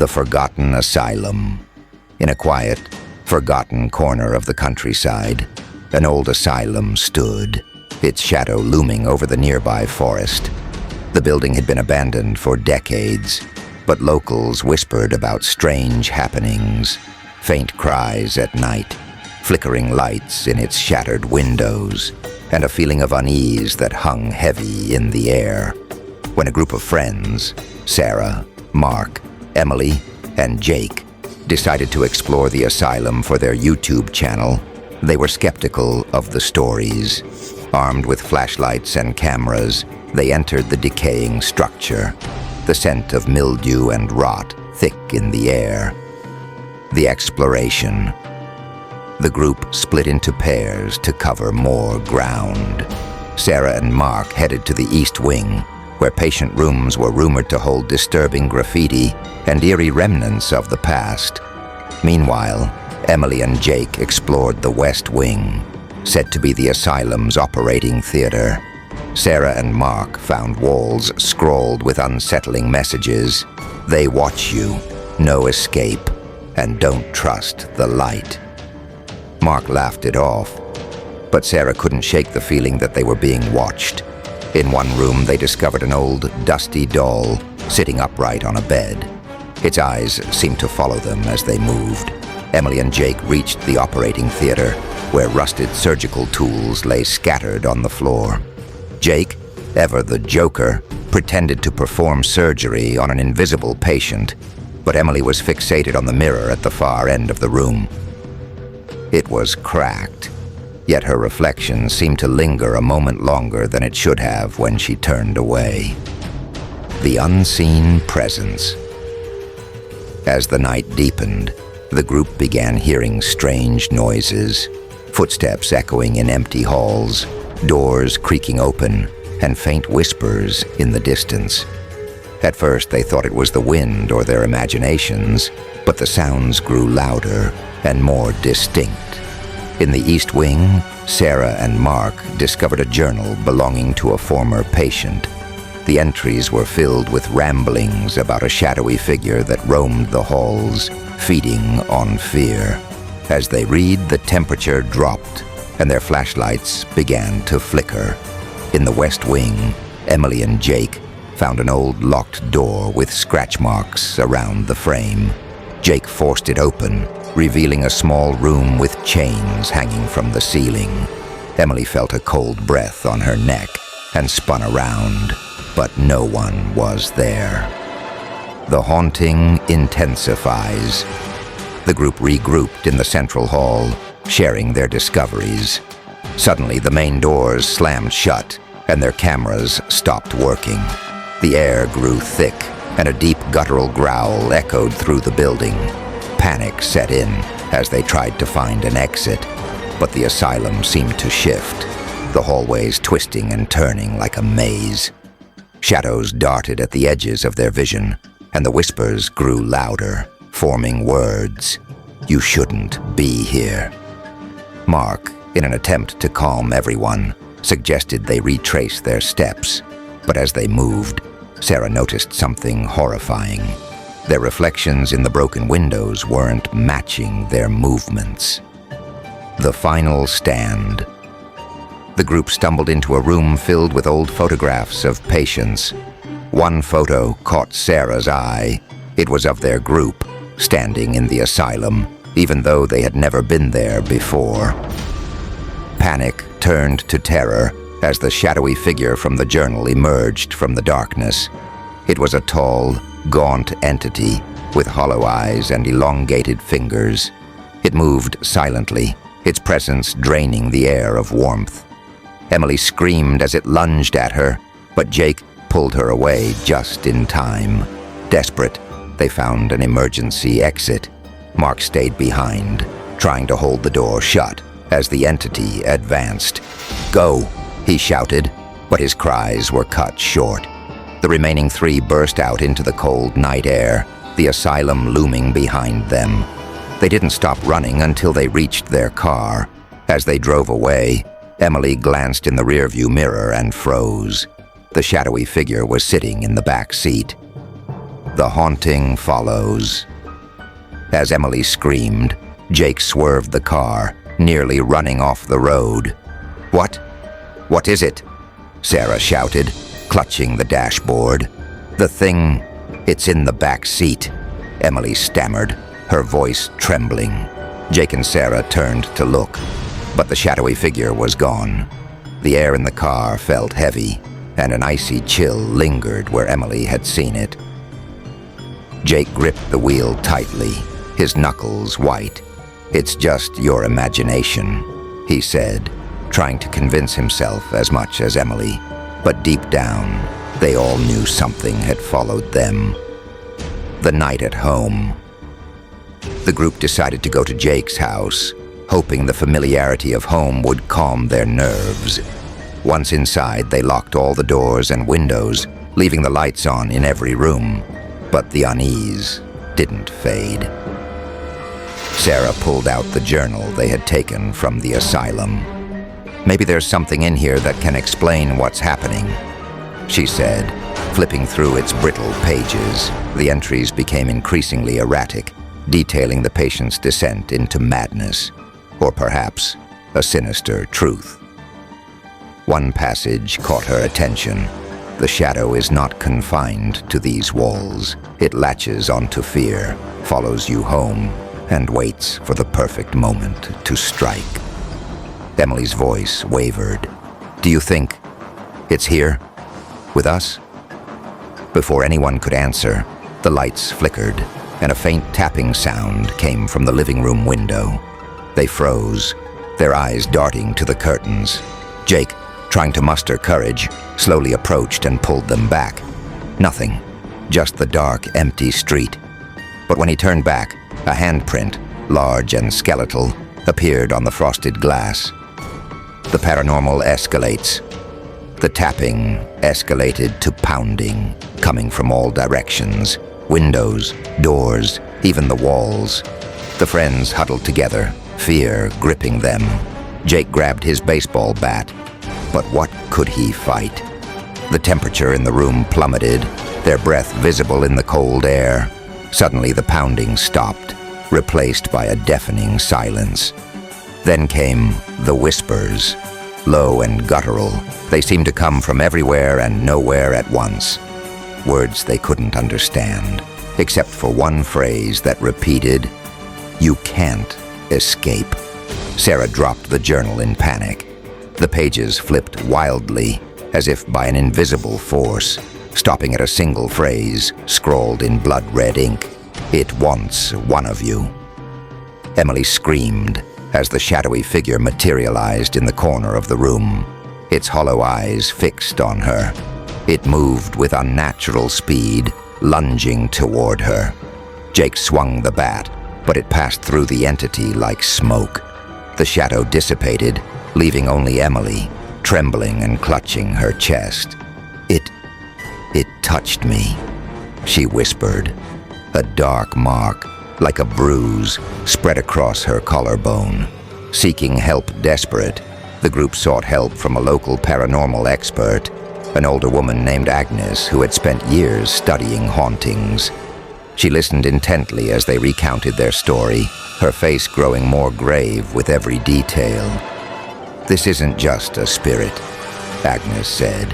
The Forgotten Asylum. In a quiet, forgotten corner of the countryside, an old asylum stood, its shadow looming over the nearby forest. The building had been abandoned for decades, but locals whispered about strange happenings, faint cries at night, flickering lights in its shattered windows, and a feeling of unease that hung heavy in the air. When a group of friends, Sarah, Mark, Emily, and Jake, decided to explore the asylum for their YouTube channel, they were skeptical of the stories. Armed with flashlights and cameras, they entered the decaying structure, the scent of mildew and rot thick in the air. The exploration. The group split into pairs to cover more ground. Sarah and Mark headed to the East Wing, where patient rooms were rumored to hold disturbing graffiti and eerie remnants of the past. Meanwhile, Emily and Jake explored the West Wing, said to be the asylum's operating theater. Sarah and Mark found walls scrawled with unsettling messages. They watch you, no escape, and don't trust the light. Mark laughed it off, but Sarah couldn't shake the feeling that they were being watched. In one room, they discovered an old, dusty doll sitting upright on a bed. Its eyes seemed to follow them as they moved. Emily and Jake reached the operating theater, where rusted surgical tools lay scattered on the floor. Jake, ever the joker, pretended to perform surgery on an invisible patient, but Emily was fixated on the mirror at the far end of the room. It was cracked, yet her reflection seemed to linger a moment longer than it should have when she turned away. The unseen presence. As the night deepened, the group began hearing strange noises, footsteps echoing in empty halls, doors creaking open, and faint whispers in the distance. At first, they thought it was the wind or their imaginations, but the sounds grew louder and more distinct. In the East Wing, Sarah and Mark discovered a journal belonging to a former patient. The entries were filled with ramblings about a shadowy figure that roamed the halls, feeding on fear. As they read, the temperature dropped, and their flashlights began to flicker. In the West Wing, Emily and Jake found an old locked door with scratch marks around the frame. Jake forced it open, revealing a small room with chains hanging from the ceiling. Emily felt a cold breath on her neck and spun around, but no one was there. The haunting intensifies. The group regrouped in the central hall, sharing their discoveries. Suddenly, the main doors slammed shut, and their cameras stopped working. The air grew thick, and a deep guttural growl echoed through the building. Panic set in as they tried to find an exit, but the asylum seemed to shift, the hallways twisting and turning like a maze. Shadows darted at the edges of their vision, and the whispers grew louder, forming words. "You shouldn't be here." Mark, in an attempt to calm everyone, suggested they retrace their steps, but as they moved, Sarah noticed something horrifying. Their reflections in the broken windows weren't matching their movements. The final stand. The group stumbled into a room filled with old photographs of patients. One photo caught Sarah's eye. It was of their group, standing in the asylum, even though they had never been there before. Panic turned to terror as the shadowy figure from the journal emerged from the darkness. It was a tall, gaunt entity with hollow eyes and elongated fingers. It moved silently, its presence draining the air of warmth. Emily screamed as it lunged at her, but Jake pulled her away just in time. Desperate, they found an emergency exit. Mark stayed behind, trying to hold the door shut as the entity advanced. "Go!" he shouted, but his cries were cut short. The remaining three burst out into the cold night air, the asylum looming behind them. They didn't stop running until they reached their car. As they drove away, Emily glanced in the rearview mirror and froze. The shadowy figure was sitting in the back seat. The haunting follows. As Emily screamed, Jake swerved the car, nearly running off the road. "What? What is it?" Sarah shouted, clutching the dashboard. "The thing, it's in the back seat," Emily stammered, her voice trembling. Jake and Sarah turned to look, but the shadowy figure was gone. The air in the car felt heavy, and an icy chill lingered where Emily had seen it. Jake gripped the wheel tightly, his knuckles white. "It's just your imagination," he said, trying to convince himself as much as Emily. But deep down, they all knew something had followed them. The night at home. The group decided to go to Jake's house, hoping the familiarity of home would calm their nerves. Once inside, they locked all the doors and windows, leaving the lights on in every room. But the unease didn't fade. Sarah pulled out the journal they had taken from the asylum. "Maybe there's something in here that can explain what's happening," she said, flipping through its brittle pages. The entries became increasingly erratic, detailing the patient's descent into madness, or perhaps a sinister truth. One passage caught her attention. "The shadow is not confined to these walls. It latches onto fear, follows you home, and waits for the perfect moment to strike." Emily's voice wavered. "Do you think it's here? With us?" Before anyone could answer, the lights flickered, and a faint tapping sound came from the living room window. They froze, their eyes darting to the curtains. Jake, trying to muster courage, slowly approached and pulled them back. Nothing, just the dark, empty street. But when he turned back, a handprint, large and skeletal, appeared on the frosted glass. The paranormal escalates. The tapping escalated to pounding, coming from all directions. Windows, doors, even the walls. The friends huddled together, fear gripping them. Jake grabbed his baseball bat. But what could he fight? The temperature in the room plummeted, their breath visible in the cold air. Suddenly the pounding stopped, replaced by a deafening silence. Then came the whispers, low and guttural. They seemed to come from everywhere and nowhere at once. Words they couldn't understand, except for one phrase that repeated, "You can't escape." Sarah dropped the journal in panic. The pages flipped wildly, as if by an invisible force, stopping at a single phrase scrawled in blood-red ink. "It wants one of you." Emily screamed as the shadowy figure materialized in the corner of the room, its hollow eyes fixed on her. It moved with unnatural speed, lunging toward her. Jake swung the bat, but it passed through the entity like smoke. The shadow dissipated, leaving only Emily, trembling and clutching her chest. It touched me," she whispered. A dark mark, like a bruise, spread across her collarbone. Seeking help desperate, the group sought help from a local paranormal expert, an older woman named Agnes who had spent years studying hauntings. She listened intently as they recounted their story, her face growing more grave with every detail. "This isn't just a spirit," Agnes said.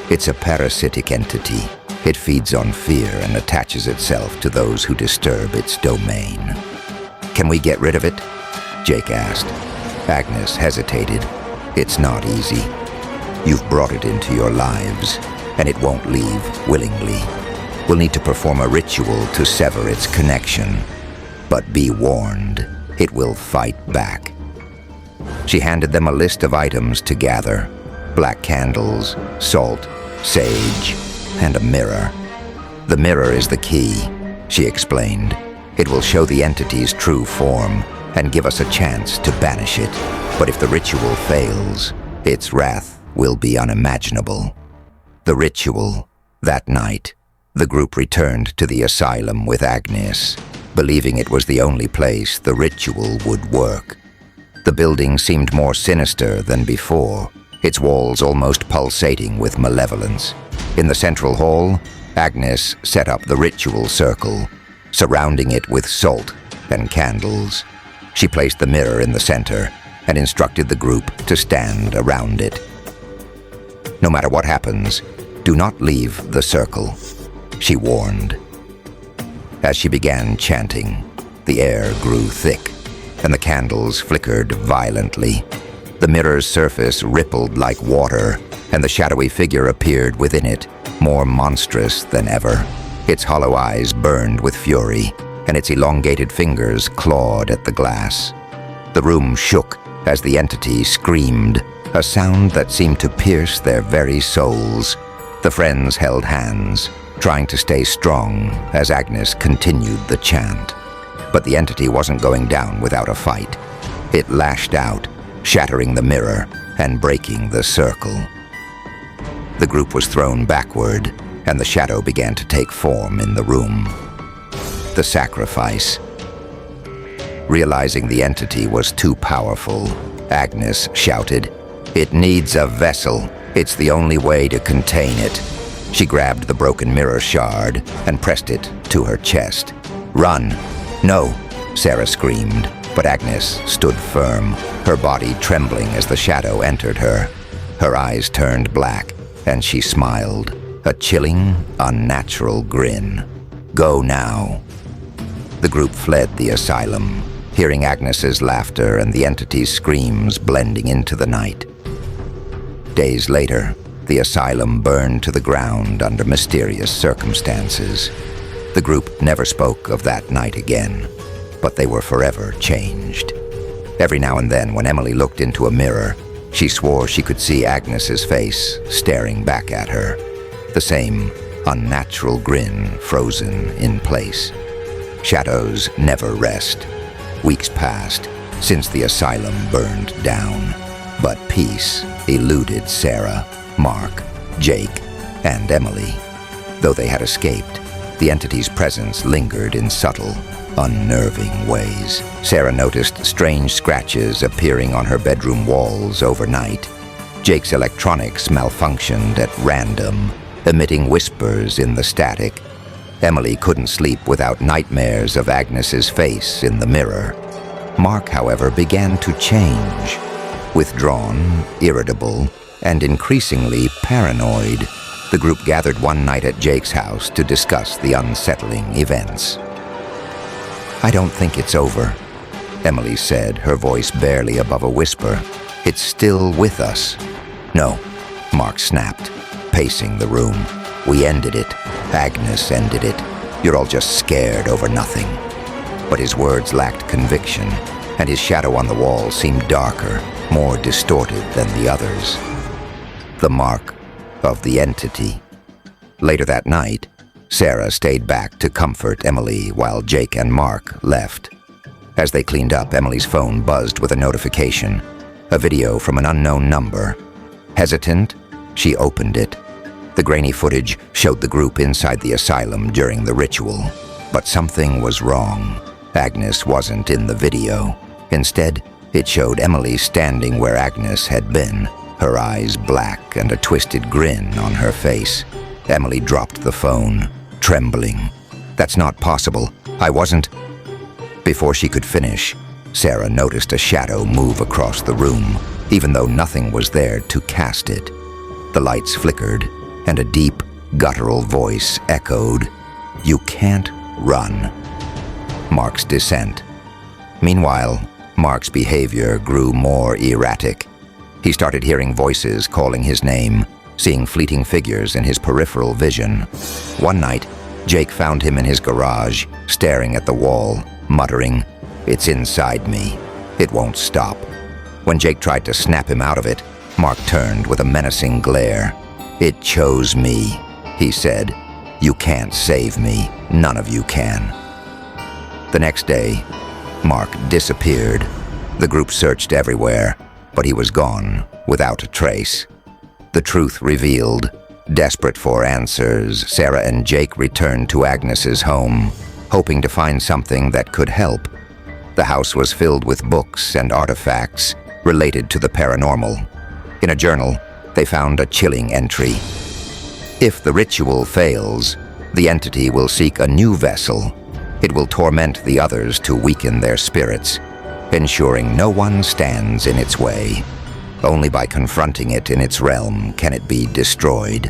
"It's a parasitic entity. It feeds on fear and attaches itself to those who disturb its domain." "Can we get rid of it?" Jake asked. Agnes hesitated. "It's not easy. You've brought it into your lives, and it won't leave willingly. We'll need to perform a ritual to sever its connection. But be warned, it will fight back." She handed them a list of items to gather: black candles, salt, sage, and a mirror. "The mirror is the key," she explained. "It will show the entity's true form and give us a chance to banish it. But if the ritual fails, its wrath will be unimaginable." The ritual. That night, the group returned to the asylum with Agnes, believing it was the only place the ritual would work. The building seemed more sinister than before, its walls almost pulsating with malevolence. In the central hall, Agnes set up the ritual circle, surrounding it with salt and candles. She placed the mirror in the center and instructed the group to stand around it. "No matter what happens, do not leave the circle," she warned. As she began chanting, the air grew thick, and the candles flickered violently. The mirror's surface rippled like water, and the shadowy figure appeared within it, more monstrous than ever. Its hollow eyes burned with fury, and its elongated fingers clawed at the glass. The room shook as the entity screamed, a sound that seemed to pierce their very souls. The friends held hands, trying to stay strong as Agnes continued the chant. But the entity wasn't going down without a fight. It lashed out, shattering the mirror and breaking the circle. The group was thrown backward, and the shadow began to take form in the room. The sacrifice. Realizing the entity was too powerful, Agnes shouted, "It needs a vessel. It's the only way to contain it." She grabbed the broken mirror shard and pressed it to her chest. "Run!" "No!" Sarah screamed, but Agnes stood firm, her body trembling as the shadow entered her. Her eyes turned black, and she smiled, a chilling, unnatural grin. "Go now." The group fled the asylum, hearing Agnes's laughter and the entity's screams blending into the night. Days later, the asylum burned to the ground under mysterious circumstances. The group never spoke of that night again, but they were forever changed. Every now and then, when Emily looked into a mirror, she swore she could see Agnes's face staring back at her, the same unnatural grin frozen in place. Shadows never rest. Weeks passed since the asylum burned down, but peace eluded Sarah, Mark, Jake, and Emily. Though they had escaped, the entity's presence lingered in subtle, unnerving ways. Sarah noticed strange scratches appearing on her bedroom walls overnight. Jake's electronics malfunctioned at random, emitting whispers in the static. Emily couldn't sleep without nightmares of Agnes's face in the mirror. Mark, however, began to change. Withdrawn, irritable, and increasingly paranoid, the group gathered one night at Jake's house to discuss the unsettling events. "I don't think it's over," Emily said, her voice barely above a whisper. "It's still with us." "No," Mark snapped, pacing the room. "We ended it. Agnes ended it. You're all just scared over nothing." But his words lacked conviction, and his shadow on the wall seemed darker, more distorted than the others. The mark of the entity. Later that night, Sarah stayed back to comfort Emily while Jake and Mark left. As they cleaned up, Emily's phone buzzed with a notification, a video from an unknown number. Hesitant, she opened it. The grainy footage showed the group inside the asylum during the ritual. But something was wrong. Agnes wasn't in the video. Instead, it showed Emily standing where Agnes had been, her eyes black and a twisted grin on her face. Emily dropped the phone, trembling. "That's not possible. I wasn't..." Before she could finish, Sarah noticed a shadow move across the room, even though nothing was there to cast it. The lights flickered, and a deep, guttural voice echoed, "You can't run." Mark's descent. Meanwhile, Mark's behavior grew more erratic. He started hearing voices calling his name, seeing fleeting figures in his peripheral vision. One night, Jake found him in his garage, staring at the wall, muttering, "It's inside me. It won't stop." When Jake tried to snap him out of it, Mark turned with a menacing glare. "It chose me," he said. "You can't save me. None of you can." The next day, Mark disappeared. The group searched everywhere, but he was gone, without a trace. The truth revealed. Desperate for answers, Sarah and Jake returned to Agnes's home, hoping to find something that could help. The house was filled with books and artifacts related to the paranormal. In a journal, they found a chilling entry. "If the ritual fails, The entity will seek a new vessel. It will torment the others to weaken their spirits, ensuring no one stands in its way. Only by confronting it in its realm can it be destroyed.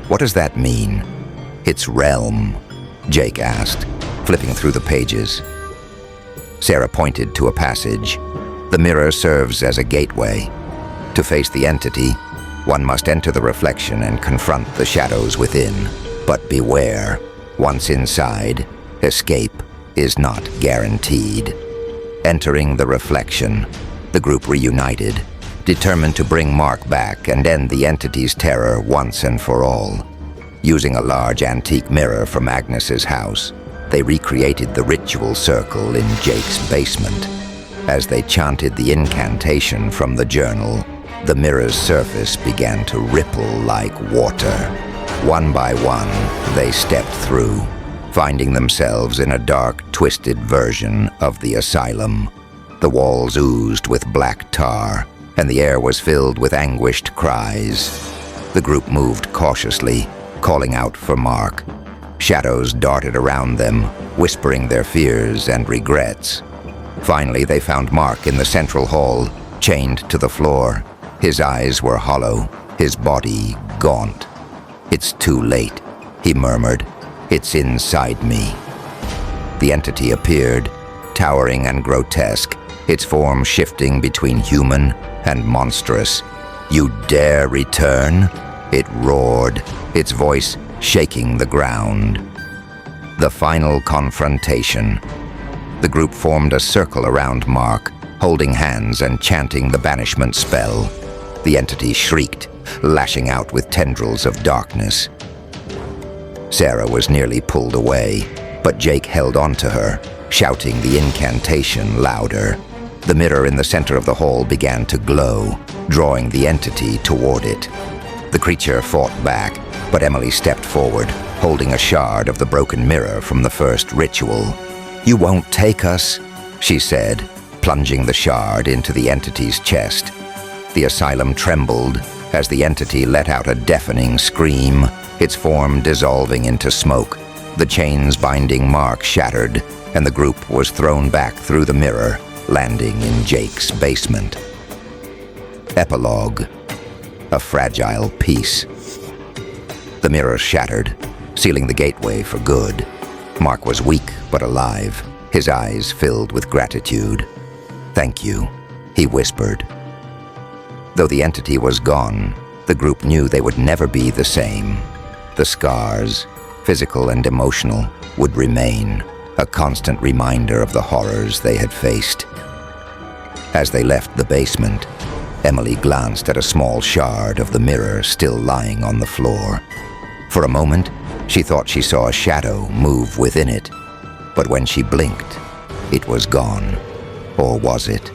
What does that mean? Its realm, Jake asked, flipping through the pages. Sarah pointed to a passage. The mirror serves as a gateway. To face the entity, one must enter the reflection and confront the shadows within. But beware, once inside, escape is not guaranteed. Entering the reflection, the group reunited, determined to bring Mark back and end the entity's terror once and for all. Using a large antique mirror from Agnes's house, they recreated the ritual circle in Jake's basement. As they chanted the incantation from the journal, the mirror's surface began to ripple like water. One by one, they stepped through, finding themselves in a dark, twisted version of the asylum. The walls oozed with black tar, and the air was filled with anguished cries. The group moved cautiously, calling out for Mark. Shadows darted around them, whispering their fears and regrets. Finally, they found Mark in the central hall, chained to the floor. His eyes were hollow, his body gaunt. "It's too late," he murmured. "It's inside me." The entity appeared, towering and grotesque, its form shifting between human and monstrous. "You dare return?" it roared, its voice shaking the ground. The final confrontation. The group formed a circle around Mark, holding hands and chanting the banishment spell. The entity shrieked, lashing out with tendrils of darkness. Sarah was nearly pulled away, but Jake held on to her, shouting the incantation louder. The mirror in the center of the hall began to glow, drawing the entity toward it. The creature fought back, but Emily stepped forward, holding a shard of the broken mirror from the first ritual. "You won't take us," she said, plunging the shard into the entity's chest. The asylum trembled as the entity let out a deafening scream, its form dissolving into smoke. The chains binding Mark shattered, and the group was thrown back through the mirror, landing in Jake's basement. Epilogue. A fragile piece. The mirror shattered, sealing the gateway for good. Mark was weak but alive, his eyes filled with gratitude. "Thank you," he whispered. Though the entity was gone, the group knew they would never be the same. The scars, physical and emotional, would remain, a constant reminder of the horrors they had faced. As they left the basement, Emily glanced at a small shard of the mirror still lying on the floor. For a moment, she thought she saw a shadow move within it, but when she blinked, it was gone. Or was it?